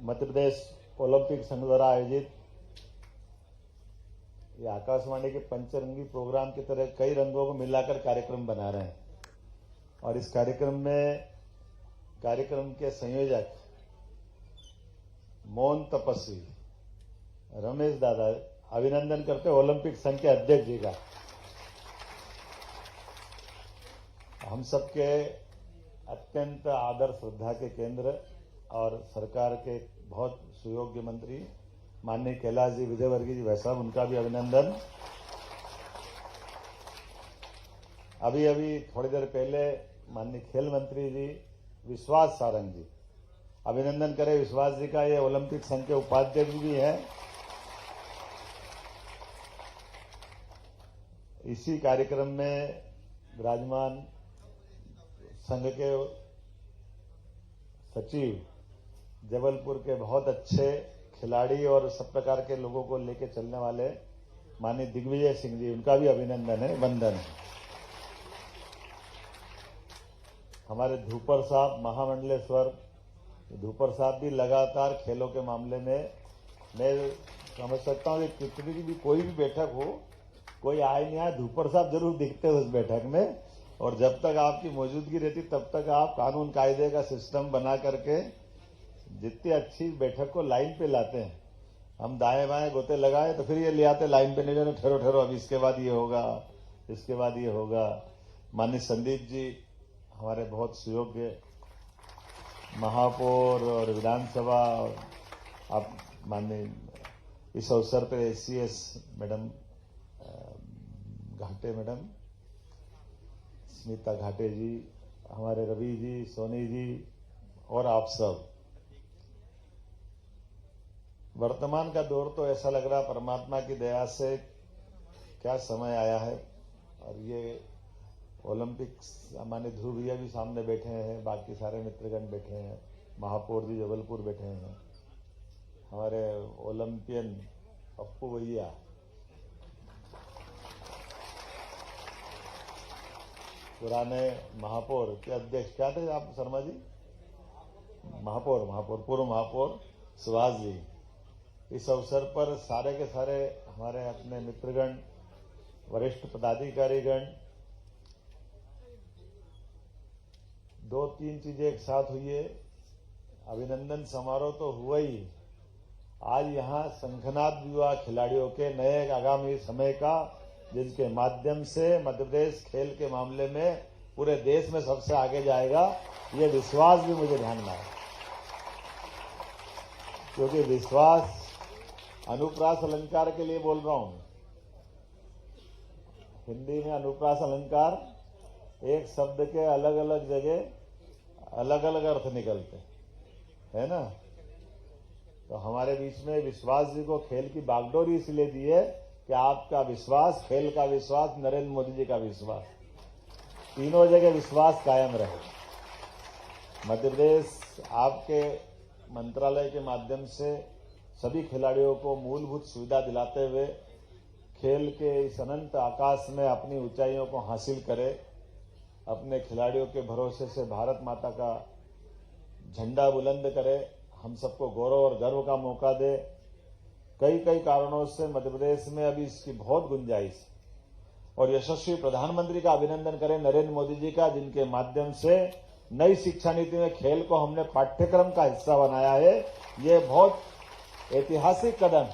Madhya Pradesh Olympic संघ द्वारा आयोजित ये आकाशवाणी के पंचरंगी प्रोग्राम की तरह कई रंगों को मिलाकर कार्यक्रम बना रहे हैं और इस कार्यक्रम के संयोजक मौन तपस्वी रमेश दादा, अभिनंदन करते ओलंपिक संघ के अध्यक्ष जी का। हम सबके अत्यंत आदर श्रद्धा के केंद्र और सरकार के बहुत सुयोग्य मंत्री माननीय कैलाश जी विजयवर्गीय जी, भाई साहब उनका भी अभिनंदन। अभी थोड़ी देर पहले माननीय खेल मंत्री जी विश्वास सारंग जी, अभिनंदन करें विश्वास जी का। ये ओलंपिक संघ के उपाध्यक्ष भी हैं। इसी कार्यक्रम में विराजमान संघ के सचिव, जबलपुर के बहुत अच्छे खिलाड़ी और सब प्रकार के लोगों को लेकर चलने वाले माननीय दिग्विजय सिंह जी, उनका भी अभिनंदन है, वंदन है। हमारे धूपर साहब महामंडलेश्वर, धूपर साहब भी लगातार खेलों के मामले में, मैं समझ सकता हूं कि कितनी भी कोई भी बैठक हो, कोई आए नहीं आए, धूपर साहब जरूर दिखते हैं उस बैठक में। और जब तक आपकी मौजूदगी रहती तब तक आप कानून कायदे का सिस्टम बना करके जितनी अच्छी बैठक को लाइन पे लाते हैं। हम दाएं बाएं गोते लगाए तो फिर ये ले आते लाइन पे, नहीं जाने ठहरो ठहरो, अब इसके बाद ये होगा, इसके बाद ये होगा। माननीय संदीप जी हमारे बहुत सुयोग्य महापौर और विधानसभा, आप माननीय इस अवसर पर एससीएस मैडम घाटे, मैडम स्मिता घाटे जी, हमारे रवि जी, सोनी जी और आप सब। वर्तमान का दौर तो ऐसा लग रहा परमात्मा की दया से क्या समय आया है। और ये ओलंपिक्स, माननीय ध्रुव भैया भी सामने बैठे हैं, बाकी सारे मित्रगण बैठे हैं, महापौर जी जबलपुर बैठे हैं, हमारे ओलंपियन पप्पू भैया, पुराने महापौर के अध्यक्ष क्या थे आप शर्मा जी, महापौर पूर्व महापौर सुभाष जी। इस अवसर पर सारे के सारे हमारे अपने मित्रगण, वरिष्ठ पदाधिकारीगण, दो तीन चीजें एक साथ हुई है। अभिनंदन समारोह तो हुआ ही, आज यहां शंखनाद युवा खिलाड़ियों के नए आगामी समय का, जिसके माध्यम से मध्य प्रदेश खेल के मामले में पूरे देश में सबसे आगे जाएगा, ये विश्वास भी मुझे ध्यान में आया। क्योंकि विश्वास अनुप्रास अलंकार के लिए बोल रहा हूं। हिंदी में अनुप्रास अलंकार एक शब्द के अलग अलग जगह अलग अलग अर्थ निकलते है ना। तो हमारे बीच में विश्वास जी को खेल की बागडोरी इसलिए दी है कि आपका विश्वास, खेल का विश्वास, नरेंद्र मोदी जी का विश्वास, तीनों जगह विश्वास कायम रहे। मध्य प्रदेश आपके मंत्रालय के माध्यम से सभी खिलाड़ियों को मूलभूत सुविधा दिलाते हुए खेल के इस अनंत आकाश में अपनी ऊंचाइयों को हासिल करे, अपने खिलाड़ियों के भरोसे से भारत माता का झंडा बुलंद करे, हम सबको गौरव और गर्व का मौका दे। कई कारणों से मध्य प्रदेश में अभी इसकी बहुत गुंजाइश और यशस्वी प्रधानमंत्री का अभिनंदन करें नरेंद्र मोदी जी का, जिनके माध्यम से नई शिक्षा नीति में खेल को हमने पाठ्यक्रम का हिस्सा बनाया है। ये बहुत ऐतिहासिक कदम।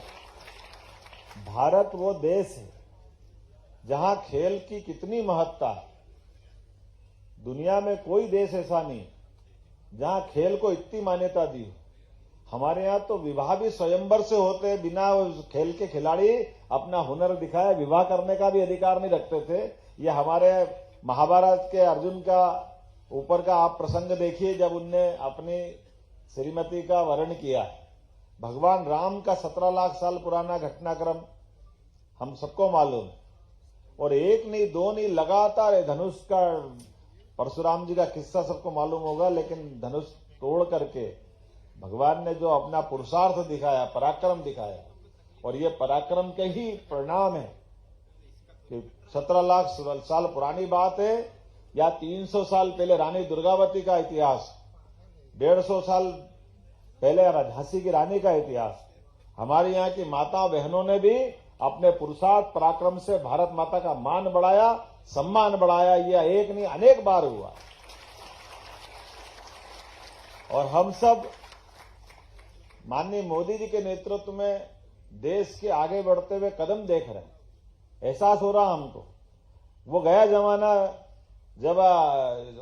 भारत वो देश है जहां खेल की कितनी महत्ता है। दुनिया में कोई देश ऐसा नहीं जहां खेल को इतनी मान्यता दी हो। हमारे यहां तो विवाह भी स्वयंवर से होते, बिना खेल के खिलाड़ी अपना हुनर दिखाए विवाह करने का भी अधिकार नहीं रखते थे। ये हमारे महाभारत के अर्जुन का ऊपर का आप प्रसंग देखिए, जब उनने अपनी श्रीमती का वर्ण किया। भगवान राम का 17 लाख साल पुराना घटनाक्रम हम सबको मालूम, और एक नहीं दो नहीं लगातार धनुष का, परशुराम जी का किस्सा सबको मालूम होगा, लेकिन धनुष तोड़ करके भगवान ने जो अपना पुरुषार्थ दिखाया, पराक्रम दिखाया, और ये पराक्रम के ही परिणाम है कि 17 लाख साल पुरानी बात है या 300 साल पहले रानी दुर्गावती का इतिहास, 150 साल पहले झांसी की रानी का इतिहास, हमारे यहाँ की माता बहनों ने भी अपने पुरुषार्थ पराक्रम से भारत माता का मान बढ़ाया, सम्मान बढ़ाया। यह एक नहीं अनेक बार हुआ और हम सब माननीय मोदी जी के नेतृत्व में देश के आगे बढ़ते हुए कदम देख रहे हैं। एहसास हो रहा हमको, वो गया जमाना जब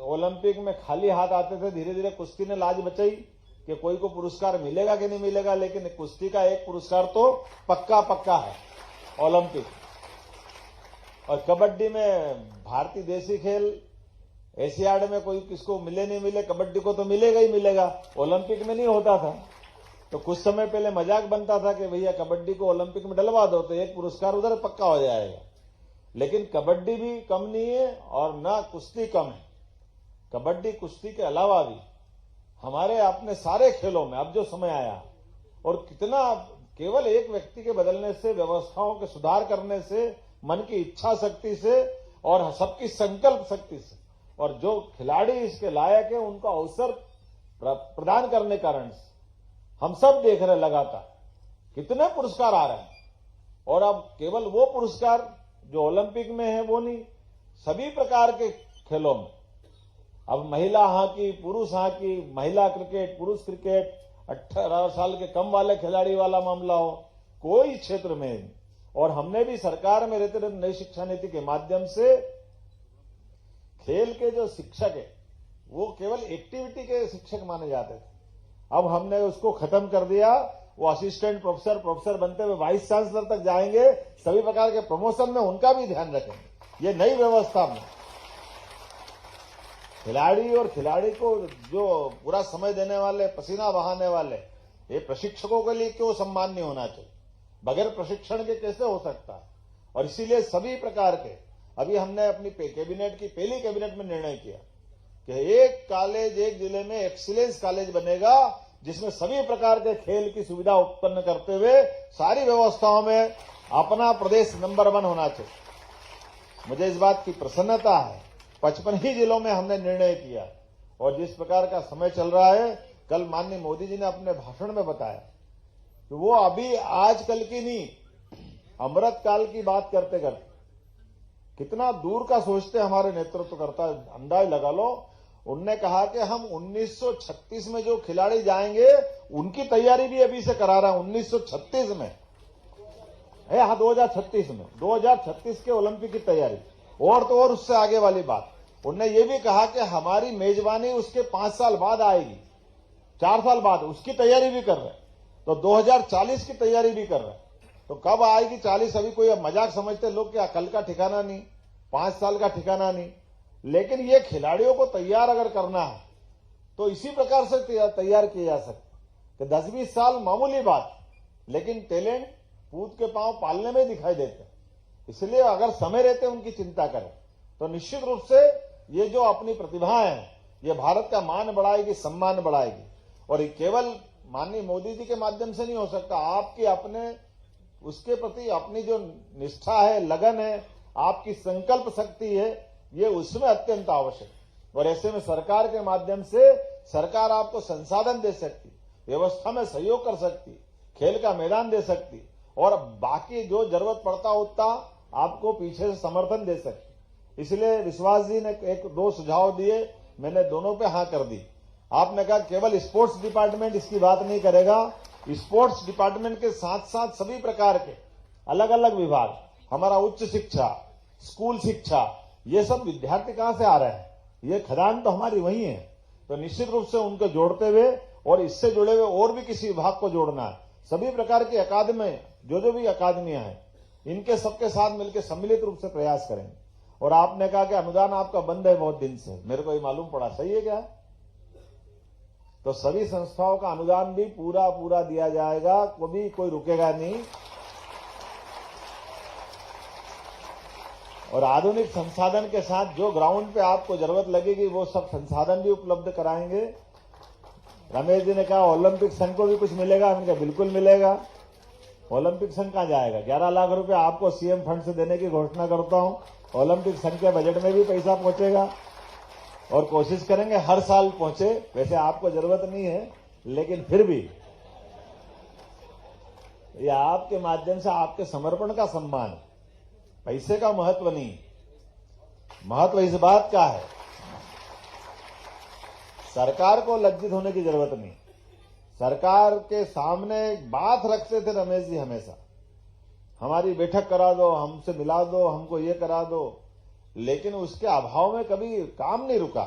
ओलंपिक में खाली हाथ आते थे। धीरे धीरे कुश्ती ने लाज बचाई कि कोई को पुरस्कार मिलेगा कि नहीं मिलेगा, लेकिन कुश्ती का एक पुरस्कार तो पक्का पक्का है ओलंपिक। और कबड्डी में भारतीय देसी खेल एशियाड में कोई किसको मिले नहीं मिले, कबड्डी को तो मिलेगा ही मिलेगा, ओलंपिक में नहीं होता था। तो कुछ समय पहले मजाक बनता था कि भैया कबड्डी को ओलंपिक में डलवा दो तो एक पुरस्कार उधर पक्का हो जाएगा। लेकिन कबड्डी भी कम नहीं है और ना कुश्ती कम है। कबड्डी कुश्ती के अलावा भी हमारे अपने सारे खेलों में अब जो समय आया और कितना केवल एक व्यक्ति के बदलने से, व्यवस्थाओं के सुधार करने से, मन की इच्छा शक्ति से और सबकी संकल्प शक्ति से, और जो खिलाड़ी इसके लायक है उनको अवसर प्रदान करने कारण से हम सब देख रहे हैं लगातार कितने पुरस्कार आ रहे हैं। और अब केवल वो पुरस्कार जो ओलंपिक में है वो नहीं, सभी प्रकार के खेलों में अब महिला हॉकी, पुरुष हॉकी, महिला क्रिकेट, पुरुष क्रिकेट, 18 साल के कम वाले खिलाड़ी वाला मामला हो, कोई क्षेत्र में नहीं। और हमने भी सरकार में रहते रहते नई शिक्षा नीति के माध्यम से खेल के जो शिक्षक है वो केवल एक्टिविटी के शिक्षक माने जाते थे, अब हमने उसको खत्म कर दिया। वो असिस्टेंट प्रोफेसर बनते हुए वाइस चांसलर तक जाएंगे। सभी प्रकार के प्रमोशन में उनका भी ध्यान रखेंगे। ये नई व्यवस्था में खिलाड़ी और खिलाड़ी को जो पूरा समय देने वाले, पसीना बहाने वाले, ये प्रशिक्षकों के लिए क्यों सम्मान नहीं होना चाहिए? बगैर प्रशिक्षण के कैसे हो सकता है? और इसीलिए सभी प्रकार के अभी हमने अपनी कैबिनेट की पहली कैबिनेट में निर्णय किया कि एक कॉलेज, एक जिले में एक्सीलेंस कॉलेज बनेगा जिसमें सभी प्रकार के खेल की सुविधा उत्पन्न करते हुए सारी व्यवस्थाओं में अपना प्रदेश नंबर 1 होना चाहिए। मुझे इस बात की प्रसन्नता है, 55 ही जिलों में हमने निर्णय किया। और जिस प्रकार का समय चल रहा है, कल माननीय मोदी जी ने अपने भाषण में बताया कि वो अभी आजकल की नहीं, अमृत काल की बात करते करते कितना दूर का सोचते हमारे नेतृत्वकर्ता, अंदाज लगा लो। उनने कहा कि हम 1936 में जो खिलाड़ी जाएंगे उनकी तैयारी भी अभी से करा रहा है। 1936 में है, हाँ 2036 में, 2036 के ओलंपिक की तैयारी, और तो और उससे आगे वाली बात। उनने ये भी कहा कि हमारी मेजबानी उसके 5 साल बाद आएगी, 4 साल बाद, उसकी तैयारी भी कर रहे हैं। तो 2040 की तैयारी भी कर रहे हैं। तो कब आएगी 40? अभी कोई अब मजाक समझते लोग कि कल का ठिकाना नहीं, 5 साल का ठिकाना नहीं। लेकिन ये खिलाड़ियों को तैयार अगर करना है तो इसी प्रकार से तैयार किया जा सकता है कि 10-20 साल मामूली बात, लेकिन टैलेंट पूत के पांव पालने में दिखाई देते हैं। इसलिए अगर समय रहते उनकी चिंता करें तो निश्चित रूप से ये जो अपनी प्रतिभाएं हैं ये भारत का मान बढ़ाएगी, सम्मान बढ़ाएगी। और केवल माननीय मोदी जी के माध्यम से नहीं हो सकता, आपकी अपने उसके प्रति अपनी जो निष्ठा है, लगन है, आपकी संकल्प शक्ति है, ये उसमें अत्यंत आवश्यक। और ऐसे में सरकार के माध्यम से सरकार आपको संसाधन दे सकती, व्यवस्था में सहयोग कर सकती, खेल का मैदान दे सकती, और बाकी जो जरूरत पड़ता उतना आपको पीछे से समर्थन दे सकती। इसलिए विश्वास जी ने 1-2 सुझाव दिए, मैंने दोनों पे हाँ कर दी। आपने कहा केवल स्पोर्ट्स डिपार्टमेंट इसकी बात नहीं करेगा, स्पोर्ट्स डिपार्टमेंट के साथ साथ सभी प्रकार के अलग अलग विभाग, हमारा उच्च शिक्षा, स्कूल शिक्षा, ये सब विद्यार्थी कहां से आ रहे हैं? ये खदान तो हमारी वही है। तो निश्चित रूप से उनको जोड़ते हुए और इससे जुड़े हुए और भी किसी विभाग को जोड़ना है। सभी प्रकार की अकादमी, जो भी अकादमियां हैं, इनके सबके साथ मिलकर सम्मिलित रूप से प्रयास करेंगे। और आपने कहा कि अनुदान आपका बंद है बहुत दिन से, मेरे को ये मालूम पड़ा, सही है क्या? तो सभी संस्थाओं का अनुदान भी पूरा दिया जाएगा, कभी कोई रुकेगा नहीं। और आधुनिक संसाधन के साथ जो ग्राउंड पे आपको जरूरत लगेगी वो सब संसाधन भी उपलब्ध कराएंगे। रमेश जी ने कहा ओलंपिक संघ को भी कुछ मिलेगा, हमने कहा बिल्कुल मिलेगा। ओलंपिक संघ कहां जाएगा? 11 लाख रुपए आपको सीएम फंड से देने की घोषणा करता हूं। ओलंपिक संघ के बजट में भी पैसा पहुंचेगा और कोशिश करेंगे हर साल पहुंचे। वैसे आपको जरूरत नहीं है, लेकिन फिर भी ये आपके माध्यम से आपके समर्पण का सम्मान है, पैसे का महत्व नहीं। महत्व इस बात का है, सरकार को लज्जित होने की जरूरत नहीं। सरकार के सामने एक बात रखते थे रमेश जी हमेशा, हमारी बैठक करा दो, हमसे मिला दो, हमको ये करा दो, लेकिन उसके अभाव में कभी काम नहीं रुका।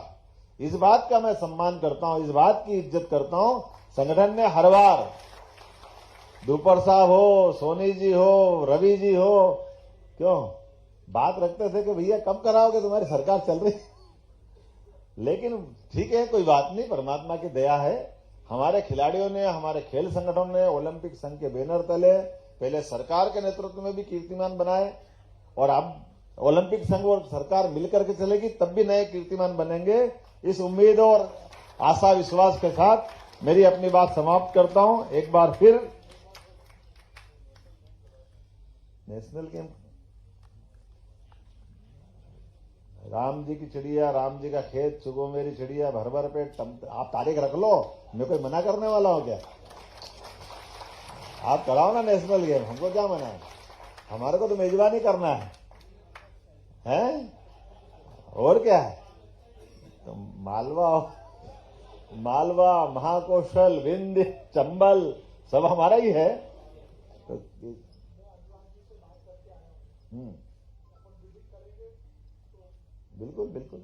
इस बात का मैं सम्मान करता हूं, इस बात की इज्जत करता हूं। संगठन ने हर बार दुपर साहब हो, सोनी जी हो, रवि जी हो, क्यों बात रखते थे कि भैया कब कराओगे, तुम्हारी सरकार चल रही। लेकिन ठीक है, कोई बात नहीं, परमात्मा की दया है। हमारे खिलाड़ियों ने, हमारे खेल संगठन ने ओलंपिक संघ के बैनर तले पहले सरकार के नेतृत्व में भी कीर्तिमान बनाए, और अब ओलंपिक संघ और सरकार मिलकर के चलेगी तब भी नए कीर्तिमान बनेंगे। इस उम्मीद और आशा विश्वास के साथ मेरी अपनी बात समाप्त करता हूं। एक बार फिर नेशनल गेम, राम जी की चिड़िया, राम जी का खेत, चुगो मेरी चिड़िया, भर भर पेट, आप तारीख रख लो, मैं कोई मना करने वाला हूं क्या? आप कराओ ना नेशनल गेम, हमको क्या मना है? हमारे को तो मेजबानी करना है, हैं? और क्या है? तो मालवा, महाकौशल, विंध्य, चंबल सब हमारा ही है। तो बिल्कुल बिल्कुल,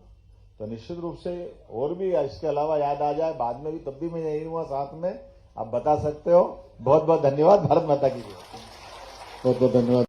तो निश्चित रूप से और भी इसके अलावा याद आ जाए बाद में भी, तब भी मैं यही हुआ साथ में, आप बता सकते हो। बहुत बहुत धन्यवाद। भारत माता की जय। बहुत बहुत धन्यवाद।